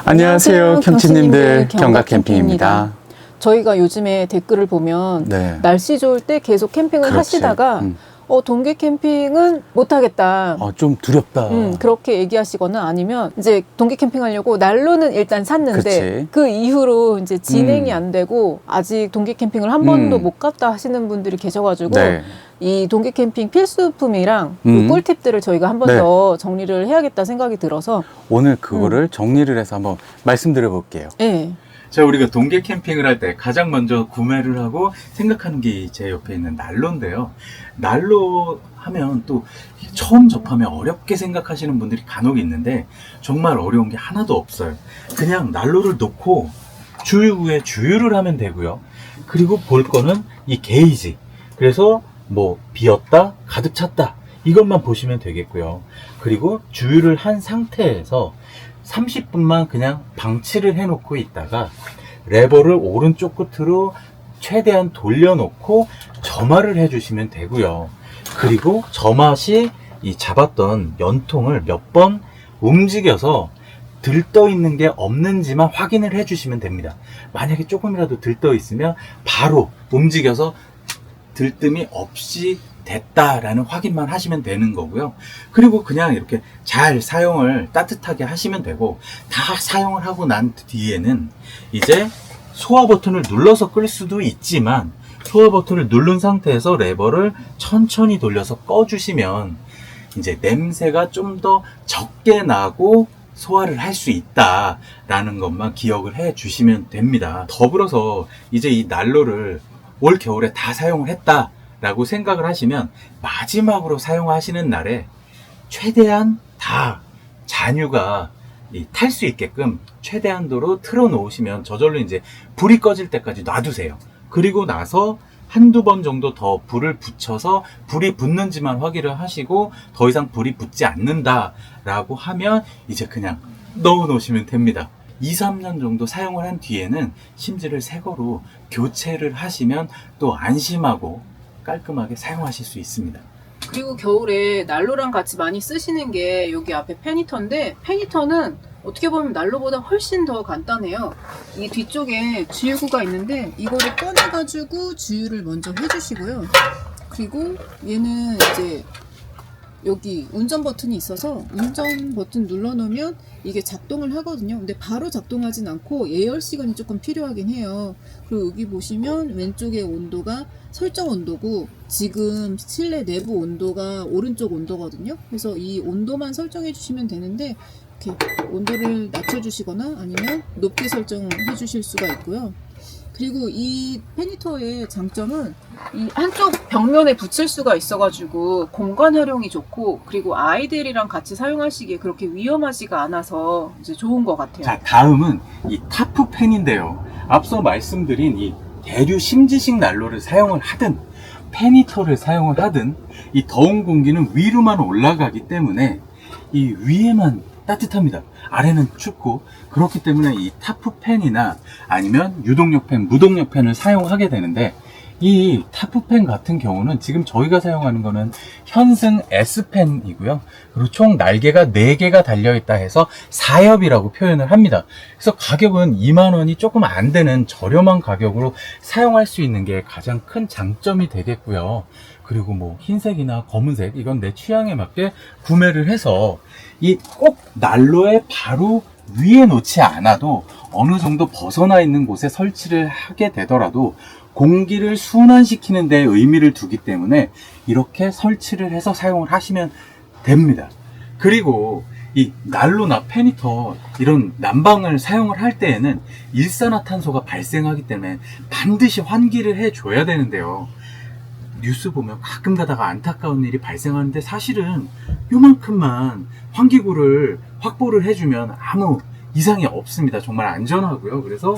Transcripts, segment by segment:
안녕하세요, 경치님들. 경각캠핑입니다. 저희가 요즘에 댓글을 보면 네. 날씨 좋을 때 계속 캠핑을 그렇지. 하시다가 동계 캠핑은 못하겠다. 좀 두렵다. 그렇게 얘기하시거나 아니면 이제 동계 캠핑하려고 난로는 일단 샀는데 그치. 그 이후로 이제 진행이 안 되고 아직 동계 캠핑을 한 번도 못 갔다 하시는 분들이 계셔가지고 네. 이 동계 캠핑 필수품이랑 그 꿀팁들을 저희가 한 번 더 정리를 해야겠다 생각이 들어서 오늘 그거를 정리를 해서 한번 말씀드려 볼게요. 네. 자, 우리가 동계 캠핑을 할 때 가장 먼저 구매를 하고 생각하는 게 제 옆에 있는 난로인데요. 난로 하면 또 처음 접하면 어렵게 생각하시는 분들이 간혹 있는데 정말 어려운 게 하나도 없어요. 그냥 난로를 놓고 주유구에 주유를 하면 되고요. 그리고 볼 거는 이 게이지. 그래서 뭐 비었다, 가득 찼다 이것만 보시면 되겠고요. 그리고 주유를 한 상태에서 30분만 그냥 방치를 해놓고 있다가 레버를 오른쪽 끝으로 최대한 돌려놓고 점화를 해주시면 되고요. 그리고 점화시 이 잡았던 연통을 몇 번 움직여서 들떠 있는 게 없는지만 확인을 해주시면 됩니다. 만약에 조금이라도 들떠 있으면 바로 움직여서 들뜸이 없이 됐다라는 확인만 하시면 되는 거고요. 그리고 그냥 이렇게 잘 사용을 따뜻하게 하시면 되고, 다 사용을 하고 난 뒤에는 이제 소화 버튼을 눌러서 끌 수도 있지만 소화 버튼을 누른 상태에서 레버를 천천히 돌려서 꺼주시면 이제 냄새가 좀 더 적게 나고 소화를 할 수 있다라는 것만 기억을 해 주시면 됩니다. 더불어서 이제 이 난로를 올 겨울에 다 사용을 했다 라고 생각을 하시면 마지막으로 사용하시는 날에 최대한 다 잔유가 탈 수 있게끔 최대한도로 틀어 놓으시면 저절로 이제 불이 꺼질 때까지 놔두세요. 그리고 나서 한두 번 정도 더 불을 붙여서 불이 붙는지만 확인을 하시고 더 이상 불이 붙지 않는다 라고 하면 이제 그냥 넣어 놓으시면 됩니다. 2, 3년 정도 사용을 한 뒤에는 심지를 새 거로 교체를 하시면 또 안심하고 깔끔하게 사용하실 수 있습니다. 그리고 겨울에 난로랑 같이 많이 쓰시는 게 여기 앞에 페니터인데, 페니터는 어떻게 보면 난로보다 훨씬 더 간단해요. 이 뒤쪽에 주유구가 있는데 이거를 꺼내가지고 주유를 먼저 해주시고요. 그리고 얘는 이제 여기 운전 버튼이 있어서 운전 버튼 눌러놓으면 이게 작동을 하거든요. 근데 바로 작동하진 않고 예열 시간이 조금 필요하긴 해요. 그리고 여기 보시면 왼쪽에 온도가 설정 온도고 지금 실내 내부 온도가 오른쪽 온도거든요. 그래서 이 온도만 설정해 주시면 되는데 이렇게 온도를 낮춰주시거나 아니면 높게 설정해 주실 수가 있고요. 그리고 이 페니터의 장점은 이 한쪽 벽면에 붙일 수가 있어가지고 공간 활용이 좋고, 그리고 아이들이랑 같이 사용하시기에 그렇게 위험하지가 않아서 이제 좋은 것 같아요. 자, 다음은 이 타프 팬인데요. 앞서 말씀드린 이 대류 심지식 난로를 사용을 하든 페니터를 사용을 하든 이 더운 공기는 위로만 올라가기 때문에 이 위에만 따뜻합니다. 아래는 춥고, 그렇기 때문에 이 타프 팬이나 아니면 유동력 팬, 무동력 팬을 사용하게 되는데, 이 타프 팬 같은 경우는 지금 저희가 사용하는 거는 현승 S팬이고요. 그리고 총 날개가 4개가 달려있다 해서 4협이라고 표현을 합니다. 그래서 가격은 2만 원이 조금 안 되는 저렴한 가격으로 사용할 수 있는 게 가장 큰 장점이 되겠고요. 그리고 뭐 흰색이나 검은색, 이건 내 취향에 맞게 구매를 해서 이 꼭 난로에 바로 위에 놓지 않아도 어느 정도 벗어나 있는 곳에 설치를 하게 되더라도 공기를 순환시키는 데 의미를 두기 때문에 이렇게 설치를 해서 사용을 하시면 됩니다. 그리고 이 난로나 페니터 이런 난방을 사용을 할 때에는 일산화탄소가 발생하기 때문에 반드시 환기를 해줘야 되는데요. 뉴스 보면 가끔 가다가 안타까운 일이 발생하는데 사실은 요만큼만 환기구를 확보를 해주면 아무 이상이 없습니다. 정말 안전하고요. 그래서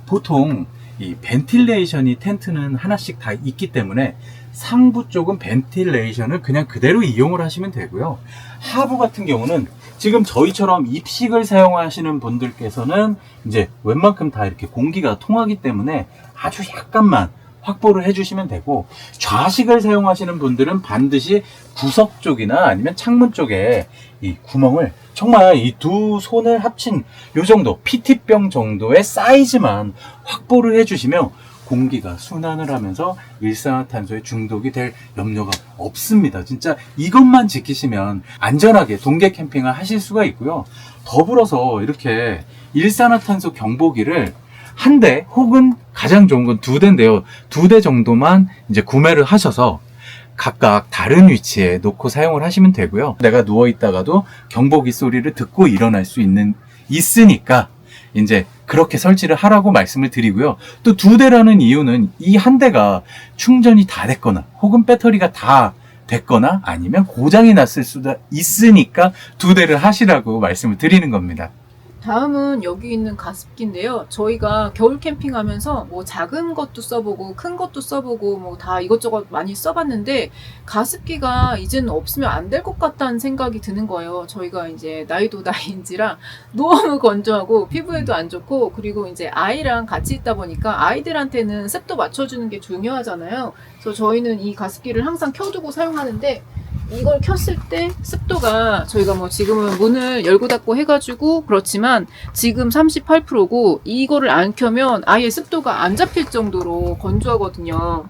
보통 이 벤틸레이션이 텐트는 하나씩 다 있기 때문에 상부 쪽은 벤틸레이션을 그냥 그대로 이용을 하시면 되고요. 하부 같은 경우는 지금 저희처럼 입식을 사용하시는 분들께서는 이제 웬만큼 다 이렇게 공기가 통하기 때문에 아주 약간만 확보를 해주시면 되고, 좌식을 사용하시는 분들은 반드시 구석 쪽이나 아니면 창문 쪽에 이 구멍을 정말 이 두 손을 합친 요 정도 PT병 정도의 사이즈만 확보를 해주시면 공기가 순환을 하면서 일산화탄소에 중독이 될 염려가 없습니다. 진짜 이것만 지키시면 안전하게 동계 캠핑을 하실 수가 있고요. 더불어서 이렇게 일산화탄소 경보기를 한 대 혹은 가장 좋은 건 두 대인데요. 두 대 정도만 이제 구매를 하셔서 각각 다른 위치에 놓고 사용을 하시면 되고요. 내가 누워 있다가도 경보기 소리를 듣고 일어날 수 있으니까 이제 그렇게 설치를 하라고 말씀을 드리고요. 또 두 대라는 이유는 이 한 대가 충전이 다 됐거나 혹은 배터리가 다 됐거나 아니면 고장이 났을 수도 있으니까 두 대를 하시라고 말씀을 드리는 겁니다. 다음은 여기 있는 가습기인데요. 저희가 겨울 캠핑하면서 뭐 작은 것도 써보고 큰 것도 써보고 뭐 다 이것저것 많이 써봤는데 가습기가 이제는 없으면 안 될 것 같다는 생각이 드는 거예요. 저희가 이제 나이도 나이인지라 너무 건조하고 피부에도 안 좋고, 그리고 이제 아이랑 같이 있다 보니까 아이들한테는 습도 맞춰주는 게 중요하잖아요. 그래서 저희는 이 가습기를 항상 켜두고 사용하는데, 이걸 켰을 때 습도가 저희가 뭐 지금은 문을 열고 닫고 해가지고 그렇지만 지금 38%고 이거를 안 켜면 아예 습도가 안 잡힐 정도로 건조하거든요.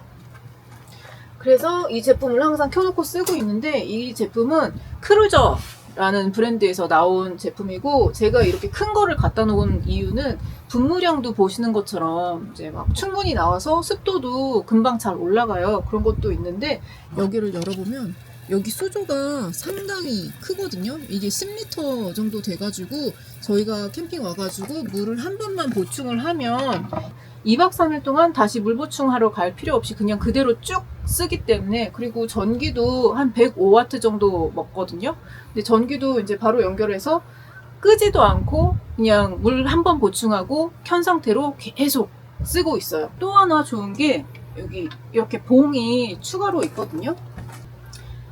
그래서 이 제품을 항상 켜놓고 쓰고 있는데, 이 제품은 크루저라는 브랜드에서 나온 제품이고, 제가 이렇게 큰 거를 갖다 놓은 이유는 분무량도 보시는 것처럼 이제 막 충분히 나와서 습도도 금방 잘 올라가요. 그런 것도 있는데, 여기를 열어보면 여기 수조가 상당히 크거든요. 이게 10리터 정도 돼가지고 저희가 캠핑 와가지고 물을 한 번만 보충을 하면 2박 3일 동안 다시 물 보충하러 갈 필요 없이 그냥 그대로 쭉 쓰기 때문에, 그리고 전기도 한 105W 정도 먹거든요. 근데 전기도 이제 바로 연결해서 끄지도 않고 그냥 물 한 번 보충하고 켠 상태로 계속 쓰고 있어요. 또 하나 좋은 게 여기 이렇게 봉이 추가로 있거든요.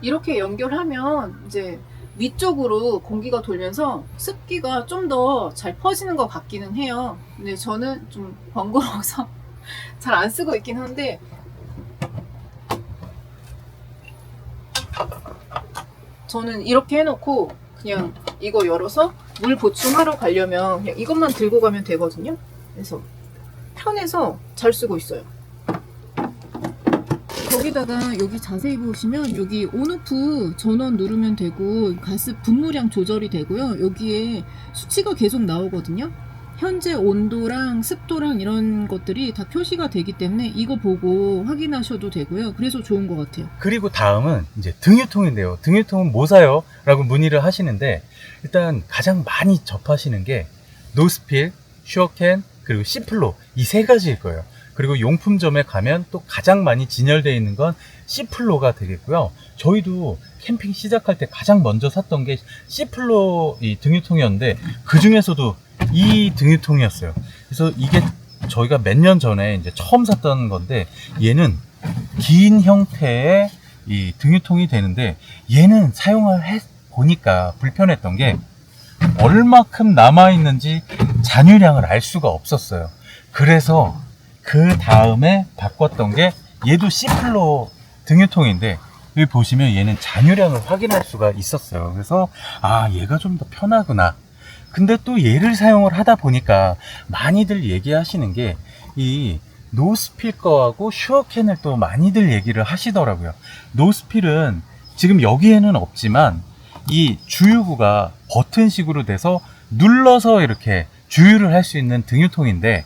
이렇게 연결하면 이제 위쪽으로 공기가 돌면서 습기가 좀 더 잘 퍼지는 것 같기는 해요. 근데 저는 좀 번거로워서 잘 안 쓰고 있긴 한데, 저는 이렇게 해놓고 그냥 이거 열어서 물 보충하러 가려면 그냥 이것만 들고 가면 되거든요. 그래서 편해서 잘 쓰고 있어요. 거기다가 여기 자세히 보시면 여기 온오프 전원 누르면 되고 가스 분무량 조절이 되고요. 여기에 수치가 계속 나오거든요. 현재 온도랑 습도랑 이런 것들이 다 표시가 되기 때문에 이거 보고 확인하셔도 되고요. 그래서 좋은 것 같아요. 그리고 다음은 이제 등유통인데요. 등유통은 뭐 사요? 라고 문의를 하시는데, 일단 가장 많이 접하시는 게 노스필, 슈어캔, 그리고 시플로, 이 세 가지일 거예요. 그리고 용품점에 가면 또 가장 많이 진열되어 있는 건 시플로가 되겠고요. 저희도 캠핑 시작할 때 가장 먼저 샀던 게 시플로 이 등유통이었는데, 그 중에서도 이 등유통이었어요. 그래서 이게 저희가 몇 년 전에 이제 처음 샀던 건데, 얘는 긴 형태의 이 등유통이 되는데, 얘는 사용을 보니까 불편했던 게 얼마큼 남아있는지 잔유량을 알 수가 없었어요. 그래서 그 다음에 바꿨던 게 얘도 시플로 등유통인데, 여기 보시면 얘는 잔유량을 확인할 수가 있었어요. 그래서 아, 얘가 좀 더 편하구나. 근데 또 얘를 사용을 하다 보니까 많이들 얘기하시는 게 이 노스필 거하고 슈어캔을 또 많이들 얘기를 하시더라고요. 노스필은 지금 여기에는 없지만 이 주유구가 버튼식으로 돼서 눌러서 이렇게 주유를 할 수 있는 등유통인데,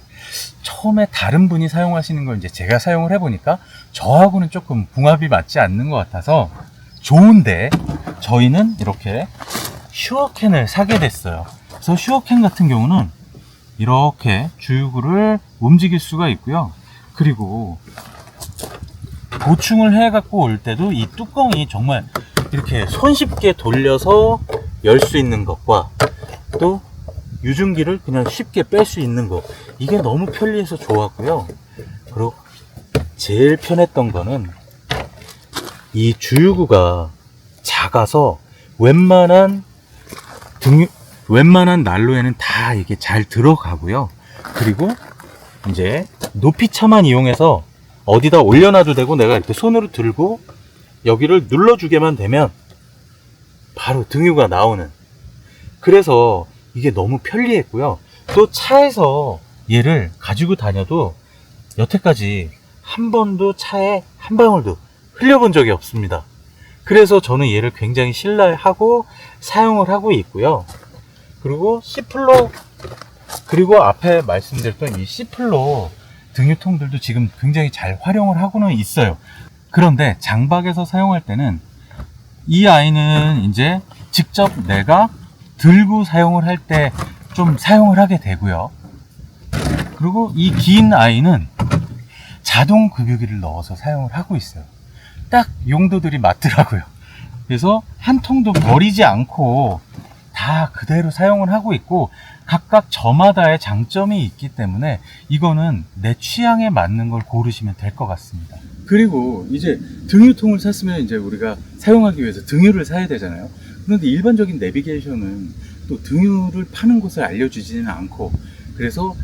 처음에 다른 분이 사용하시는 걸 이제 제가 사용을 해보니까 저하고는 조금 궁합이 맞지 않는 것 같아서 좋은데, 저희는 이렇게 슈어캔을 사게 됐어요. 그래서 슈어캔 같은 경우는 이렇게 주유구를 움직일 수가 있고요. 그리고 보충을 해갖고 올 때도 이 뚜껑이 정말 이렇게 손쉽게 돌려서 열 수 있는 것과 또 유증기를 그냥 쉽게 뺄 수 있는 거, 이게 너무 편리해서 좋았고요. 그리고 제일 편했던 거는 이 주유구가 작아서 웬만한 난로에는 다 이게 잘 들어가고요. 그리고 이제 높이차만 이용해서 어디다 올려놔도 되고 내가 이렇게 손으로 들고 여기를 눌러주게만 되면 바로 등유가 나오는, 그래서 이게 너무 편리했고요. 또 차에서 얘를 가지고 다녀도 여태까지 한 번도 차에 한 방울도 흘려본 적이 없습니다. 그래서 저는 얘를 굉장히 신뢰하고 사용을 하고 있고요. 그리고 C플로, 그리고 앞에 말씀드렸던 이 C플로 등유통들도 지금 굉장히 잘 활용을 하고는 있어요. 그런데 장박에서 사용할 때는 이 아이는 이제 직접 내가 들고 사용을 할 때 좀 사용을 하게 되고요. 그리고 이 긴 아이는 자동 급유기를 넣어서 사용을 하고 있어요. 딱 용도들이 맞더라고요. 그래서 한 통도 버리지 않고 다 그대로 사용을 하고 있고, 각각 저마다의 장점이 있기 때문에 이거는 내 취향에 맞는 걸 고르시면 될 것 같습니다. 그리고 이제 등유통을 샀으면 이제 우리가 사용하기 위해서 등유를 사야 되잖아요. 그런데 일반적인 내비게이션은 또 등유를 파는 곳을 알려주지는 않고, 그래서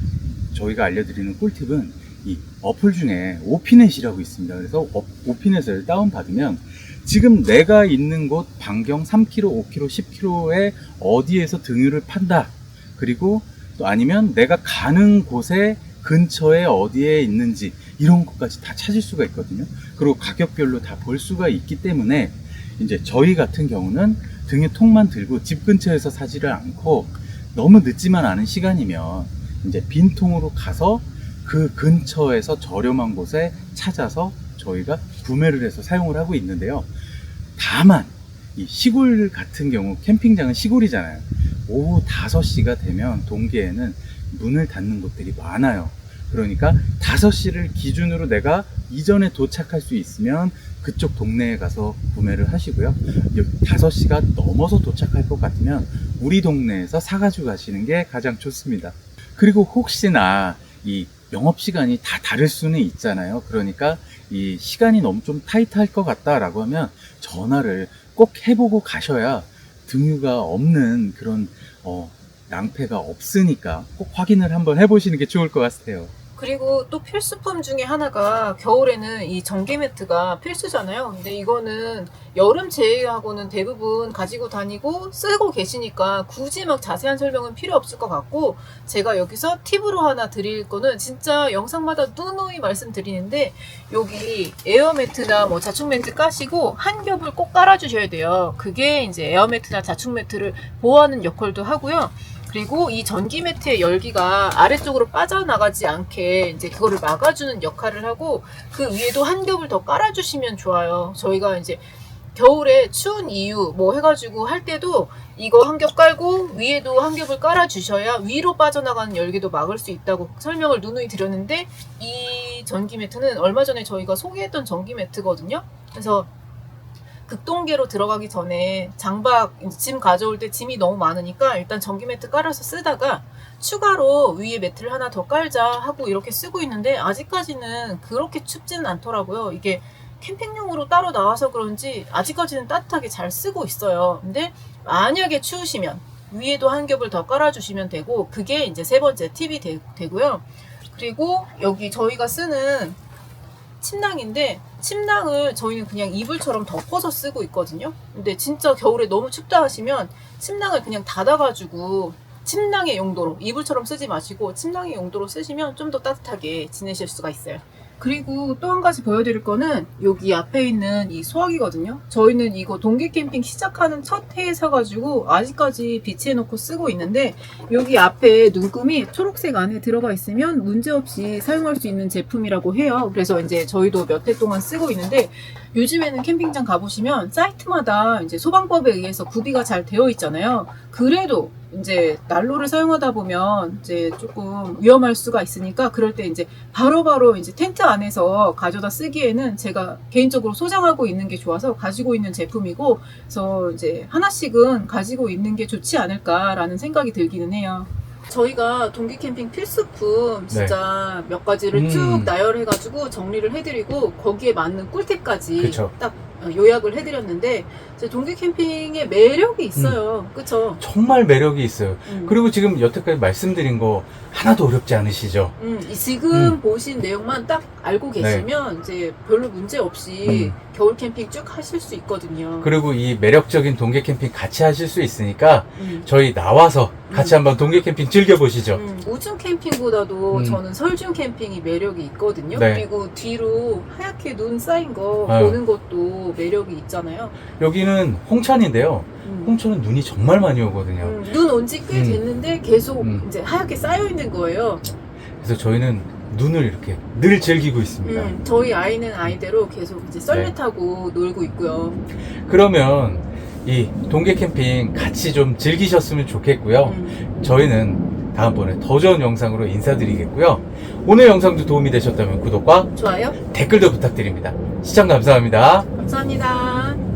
저희가 알려드리는 꿀팁은 이 어플 중에 오피넷이라고 있습니다. 그래서 오피넷을 다운받으면 지금 내가 있는 곳 반경 3km, 5km, 10km에 어디에서 등유를 판다, 그리고 또 아니면 내가 가는 곳에 근처에 어디에 있는지 이런 것까지 다 찾을 수가 있거든요. 그리고 가격별로 다 볼 수가 있기 때문에 이제 저희 같은 경우는 등유통만 들고 집 근처에서 사지를 않고, 너무 늦지만 않은 시간이면 이제 빈통으로 가서 그 근처에서 저렴한 곳에 찾아서 저희가 구매를 해서 사용을 하고 있는데요. 다만 이 시골 같은 경우, 캠핑장은 시골이잖아요. 오후 5시가 되면 동계에는 문을 닫는 곳들이 많아요. 그러니까 5시를 기준으로 내가 이전에 도착할 수 있으면 그쪽 동네에 가서 구매를 하시고요. 5시가 넘어서 도착할 것 같으면 우리 동네에서 사가지고 가시는 게 가장 좋습니다. 그리고 혹시나 이 영업시간이 다 다를 수는 있잖아요. 그러니까 이 시간이 너무 좀 타이트할 것 같다라고 하면 전화를 꼭 해보고 가셔야 등유가 없는 그런 낭패가 없으니까 꼭 확인을 한번 해보시는 게 좋을 것 같아요. 그리고 또 필수품 중에 하나가 겨울에는 이 전기 매트가 필수잖아요. 근데 이거는 여름 제외하고는 대부분 가지고 다니고 쓰고 계시니까 굳이 막 자세한 설명은 필요 없을 것 같고, 제가 여기서 팁으로 하나 드릴 거는 진짜 영상마다 누누이 말씀드리는데, 여기 에어 매트나 뭐 자충 매트 까시고 한 겹을 꼭 깔아주셔야 돼요. 그게 이제 에어 매트나 자충 매트를 보호하는 역할도 하고요. 그리고 이 전기 매트의 열기가 아래쪽으로 빠져나가지 않게 이제 그거를 막아주는 역할을 하고, 그 위에도 한 겹을 더 깔아주시면 좋아요. 저희가 이제 겨울에 추운 이유 뭐 해가지고 할 때도 이거 한 겹 깔고 위에도 한 겹을 깔아주셔야 위로 빠져나가는 열기도 막을 수 있다고 설명을 누누이 드렸는데, 이 전기 매트는 얼마 전에 저희가 소개했던 전기 매트거든요. 그래서 극동계로 들어가기 전에 장박 짐 가져올 때 짐이 너무 많으니까 일단 전기 매트 깔아서 쓰다가 추가로 위에 매트를 하나 더 깔자 하고 이렇게 쓰고 있는데, 아직까지는 그렇게 춥지는 않더라고요. 이게 캠핑용으로 따로 나와서 그런지 아직까지는 따뜻하게 잘 쓰고 있어요. 근데 만약에 추우시면 위에도 한 겹을 더 깔아주시면 되고, 그게 이제 세 번째 팁이 되고요. 그리고 여기 저희가 쓰는 침낭인데, 침낭을 저희는 그냥 이불처럼 덮어서 쓰고 있거든요. 근데 진짜 겨울에 너무 춥다 하시면 침낭을 그냥 닫아가지고 침낭의 용도로, 이불처럼 쓰지 마시고 침낭의 용도로 쓰시면 좀 더 따뜻하게 지내실 수가 있어요. 그리고 또 한 가지 보여드릴 거는 여기 앞에 있는 이 소화기거든요. 저희는 이거 동계 캠핑 시작하는 첫 해에 사가지고 아직까지 비치해놓고 쓰고 있는데, 여기 앞에 눈금이 초록색 안에 들어가 있으면 문제없이 사용할 수 있는 제품이라고 해요. 그래서 이제 저희도 몇 해 동안 쓰고 있는데, 요즘에는 캠핑장 가보시면 사이트마다 이제 소방법에 의해서 구비가 잘 되어 있잖아요. 그래도 이제 난로를 사용하다 보면 이제 조금 위험할 수가 있으니까, 그럴 때 이제 바로바로 이제 텐트 안에서 가져다 쓰기에는 제가 개인적으로 소장하고 있는 게 좋아서 가지고 있는 제품이고, 그래서 이제 하나씩은 가지고 있는 게 좋지 않을까라는 생각이 들기는 해요. 저희가 동계 캠핑 필수품 진짜 몇 가지를 쭉 나열해가지고 정리를 해드리고, 거기에 맞는 꿀팁까지 그쵸. 딱 요약을 해드렸는데 이제 동계 캠핑의 매력이 있어요. 그쵸? 정말 매력이 있어요. 음. 그리고 지금 여태까지 말씀드린 거 하나도 어렵지 않으시죠? 지금 보신 내용만 딱 알고 계시면 이제 별로 문제 없이 겨울 캠핑 쭉 하실 수 있거든요. 그리고 이 매력적인 동계 캠핑 같이 하실 수 있으니까 음. 저희 나와서 같이 한번 동계 캠핑 즐겨보시죠. 우중 캠핑보다도 음. 저는 설중 캠핑이 매력이 있거든요. 네. 그리고 뒤로 하얗게 눈 쌓인 거 아유. 보는 것도 매력이 있잖아요. 여기는 홍천인데요. 음. 홍천은 눈이 정말 많이 오거든요. 눈 온 지 꽤 음. 됐는데 계속 음. 이제 하얗게 쌓여 있는 거예요. 그래서 저희는 눈을 이렇게 늘 즐기고 있습니다. 저희 아이는 아이대로 계속 이제 썰매 네. 타고 놀고 있고요. 그러면 이 동계 캠핑 같이 좀 즐기셨으면 좋겠고요. 저희는 다음번에 더 좋은 영상으로 인사드리겠고요. 오늘 영상도 도움이 되셨다면 구독과 좋아요? 댓글도 부탁드립니다. 시청 감사합니다. 감사합니다.